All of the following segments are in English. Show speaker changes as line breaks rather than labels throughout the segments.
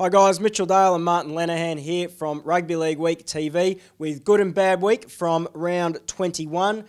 Hi guys, Mitchell Dale and Martin Lenihan here from Rugby League Week TV with good and bad week from round 21.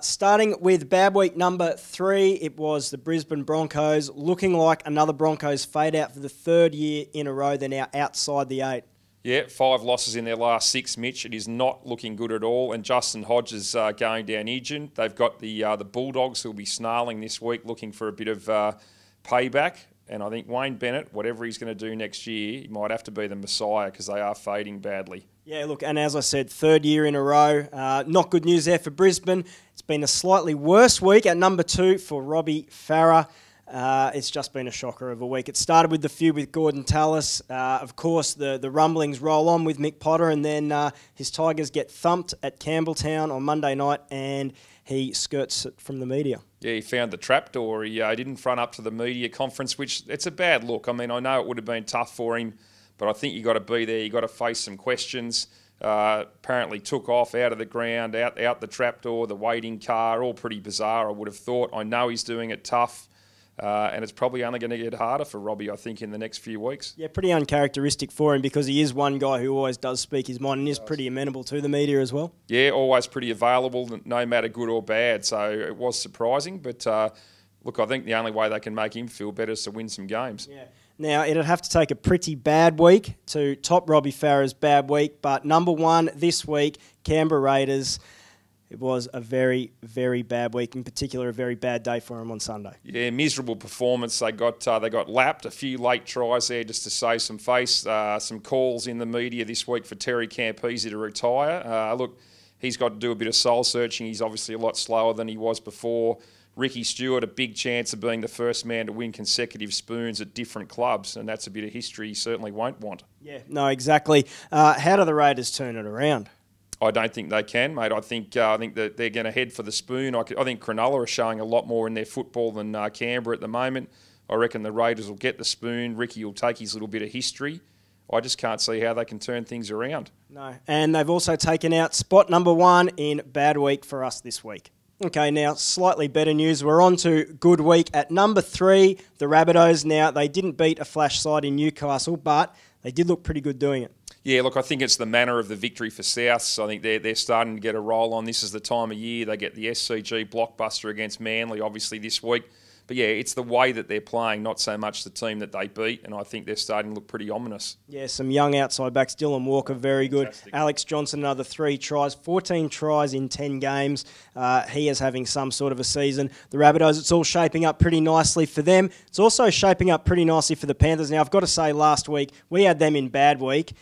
Starting with bad week number 3, it was the Brisbane Broncos, looking like another Broncos fade out for the third year in a row. They're now outside the 8.
Yeah, 5 losses in their last 6, Mitch. It is not looking good at all. And Justin Hodges going down injured. They've got the Bulldogs who will be snarling this week, looking for a bit of payback. And I think Wayne Bennett, whatever he's going to do next year, he might have to be the Messiah because they are fading badly. Yeah,
look, and as I said, third year in a row. Not good news there for Brisbane. It's been a slightly worse week at number 2 for Robbie Farah. It's just been a shocker of a week. It started with the feud with Gordon Tallis. Of course, the rumblings roll on with Mick Potter, and then his Tigers get thumped at Campbelltown on Monday night, and he skirts it from the media.
Yeah, he found the trapdoor. He didn't front up to the media conference, which it's a bad look. I mean, I know it would have been tough for him, but I think you got to be there. You got to face some questions. Apparently took off out of the ground, out the trapdoor, the waiting car, all pretty bizarre, I would have thought. I know he's doing it tough. And it's probably only going to get harder for Robbie, I think, in the next few weeks.
Yeah, pretty uncharacteristic for him because he is one guy who always does speak his mind and is pretty amenable to the media as well.
Yeah, always pretty available, no matter good or bad. So it was surprising. But, look, I think the only way they can make him feel better is to win some games.
Yeah. Now, it'd have to take a pretty bad week to top Robbie Farah's bad week. But number 1 this week, Canberra Raiders. It was a very, very bad week, in particular a very bad day for him on Sunday.
Yeah, miserable performance. They got lapped, a few late tries there just to save some face. Some calls in the media this week for Terry Campese to retire. Look, he's got to do a bit of soul searching. He's obviously a lot slower than he was before. Ricky Stewart, a big chance of being the first man to win consecutive spoons at different clubs, and that's a bit of history he certainly won't want.
Yeah, no, exactly. How do the Raiders turn it around?
I don't think they can, mate. I think that they're going to head for the spoon. I think Cronulla are showing a lot more in their football than Canberra at the moment. I reckon the Raiders will get the spoon. Ricky will take his little bit of history. I just can't see how they can turn things around. No, and they've also taken out spot number 1 in bad week for us this week. Okay, now slightly better news. We're on to good week at number 3, the Rabbitohs. Now, they didn't beat a flash side in Newcastle, but they did look pretty good doing it. Yeah, look, I think it's the manner of the victory for Souths. I think they're starting to get a roll on. This is the time of year. They get the SCG blockbuster against Manly, obviously, this week. But, yeah, it's the way that they're playing, not so much the team that they beat, and I think they're starting to look pretty ominous.
Yeah, some young outside backs. Dylan Walker, very good. Fantastic. Alex Johnson, another 3 tries, 14 tries in 10 games. He is having some sort of a season. The Rabbitohs, it's all shaping up pretty nicely for them. It's also shaping up pretty nicely for the Panthers. Now, I've got to say, last week, we had them in bad week.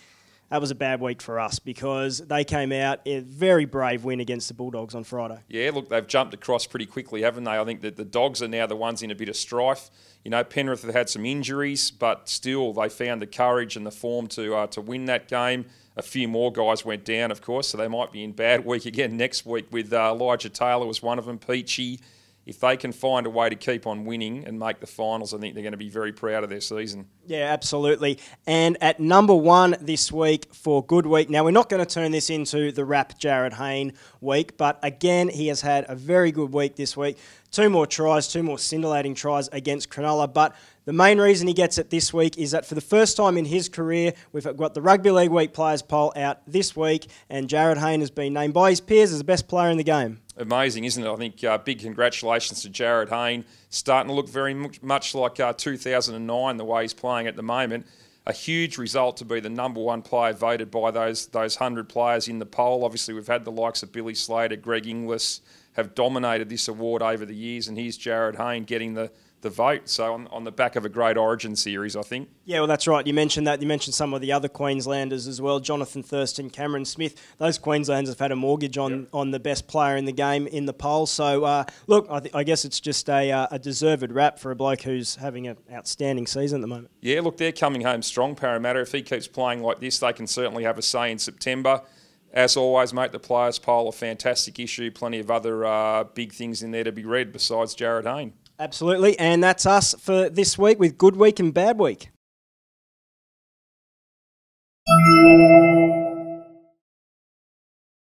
That was a bad week for us because they came out a very brave win against the Bulldogs on Friday.
Yeah, look, they've jumped across pretty quickly, haven't they? I think that the Dogs are now the ones in a bit of strife. You know, Penrith have had some injuries, but still they found the courage and the form to win that game. A few more guys went down, of course, so they might be in bad week again next week with Elijah Taylor was one of them, Peachy. If they can find a way to keep on winning and make the finals, I think they're going to be very proud of their season.
Yeah, absolutely. And at number 1 this week for good week. Now, we're not going to turn this into the rap Jared Hayne week, but again, he has had a very good week this week. 2 more tries, 2 more scintillating tries against Cronulla. But the main reason he gets it this week is that for the first time in his career, we've got the Rugby League Week Players Poll out this week, and Jared Hayne has been named by his peers as the best player in the game.
Amazing, isn't it? I think big congratulations to Jared Hayne. Starting to look very much like 2009, the way he's playing at the moment. A huge result to be the number 1 player voted by those 100 players in the poll. Obviously, we've had the likes of Billy Slater, Greg Inglis have dominated this award over the years, and here's Jared Hayne getting the vote. So on the back of a great Origin series, I think. Yeah,
well, that's right. You mentioned that. You mentioned some of the other Queenslanders as well. Jonathan Thurston, Cameron Smith. Those Queenslanders have had a mortgage on the best player in the game in the poll. So, look, I guess it's just a deserved rap for a bloke who's having an outstanding season at the moment.
Yeah, look, they're coming home strong, Parramatta. If he keeps playing like this, they can certainly have a say in September. As always, mate, the Players Poll, a fantastic issue. Plenty of other big things in there to be read besides Jared Hayne.
Absolutely, and that's us for this week with Good Week and Bad Week.